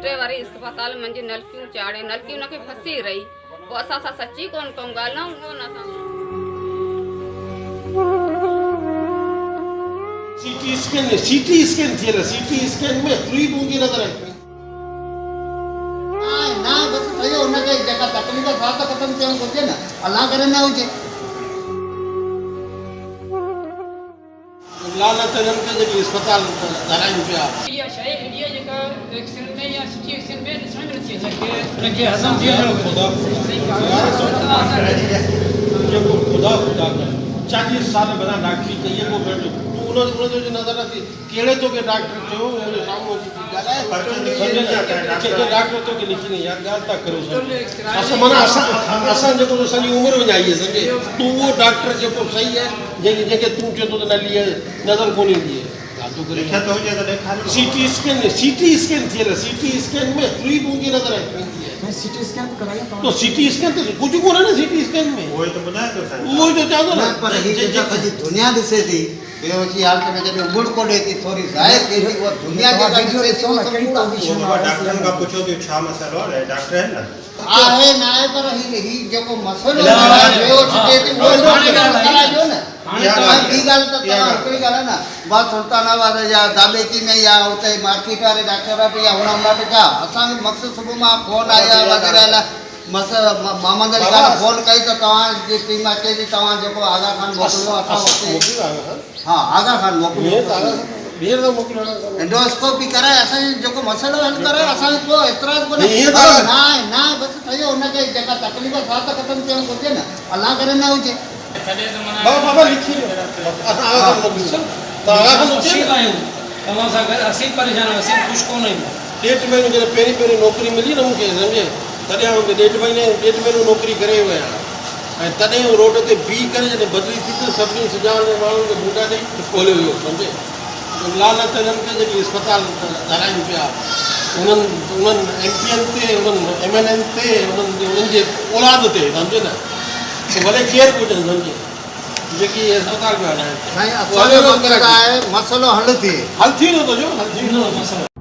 टे वारी अस्पताल मंजे नलकियूं चाड़े नलकियूं उनखे फसी रही पोइ असां सां सची कोन कयूं ॻाल्हायूं कोन असां सीटी स्कैन थियल सीटी स्कैन में फ्लूइड मुंहिंजी नज़र आई ना बस थयो उनखे जेका तकलीफ़ सा त ख़तम थियणु घुरिजे न अलाह करे न हुजे लानत हिननि खे जेकी अस्पताल हलाइनि पिया इहा शइ इंडिया जेका एक्सरे में या सिटी एक्सरे में ॾिसण में नथी अचे उनखे हज़म थी वञो जेको ख़ुदा करे 40 साल बना डॉक्टरी कई को बैठो तू उन जो नज़र अची कहिड़े तोखे डॉक्टर चयो उनजे साम्हूं ॻाल्हाए डॉक्टर तोखे लिखी नहीं यार ॻाल्हि था करो असां माना असां जेको असांजी उमिरि वञाई आहे सम्झे तू उहो डॉक्टर जेको सही आहे जेके तूं चए थो त नली नज़र कोन ईंदी आहे सीटी स्कैन थियल सीटी स्कैन में फ्लूइड मुंहिंजी नज़र आई सीटी स्कैन कराया तो सीटी स्कैन तो कुछ कोन है ना सीटी स्कैन में वो तो चवां थो न पर ही जेका सॼी दुनिया ॾिसे थी बेहोशी हालत में जॾहिं उबड़ कोॾे थी थोरी ज़ाहिर थी वई उहा दुनिया जेका ॾिसे थी डॉक्टर का पूछो कि छा मसलो है डॉक्टर है ना आहे न आहे पर ही जेको मसइलो बेहोश थिए थी उहो कराइजो न ॿी ॻाल्हि त तव्हां हिकिड़ी ॻाल्हि आहे न बस सुल्तानाबाद या दाबेची में या हुते मार्केट वारे डॉक्टर वटि या हुन वटि जा असांखे मक़सदु सुबुह मां फ़ोन आया वग़ैरह लाइ मोहम्मद अली खान फ़ोन कई त तव्हांजी टीम अचे थी तव्हां जेको आगा खान मोकिलियो असां हुते हा आगा खान मोकिलियो एंडोस्कोपी कराए असांजो जेको मसइलो हल करे असांखे को एतिराज़ कोन्हे न बस थयो उनखे जेका तकलीफ़ सा त ख़तम थियणु घुरिजे न अलाह करे न हुजे बाबा लिखी तव्हां सां गॾु असीं परेशान असीं ख़ुशि कोन आहियूं 1.5 महीनो जॾहिं पहिरीं नौकिरी मिली न मूंखे सम्झे तॾहिं 1.5 महीनो नौकिरी करे वियो आहियां ऐं तॾहिं रोड ते बीह करे जॾहिं बदिली थी त सभिनी सुञाणे माण्हुनि खे बूटा ॾेई खोलियो वियो सम्झे लानत हिननि खे जेकी अस्पताल हलाइनि पिया उन्हनि एमपीएन ते उन्हनि MNN ते उन्हनि जे औलाद ते सम्झे न भले केरु हुजनि सम्झे जेकी अस्पताल में हलाइनि मसइलो हल थिए हल थी वियो तुंहिंजो हल थी वियो मसइलो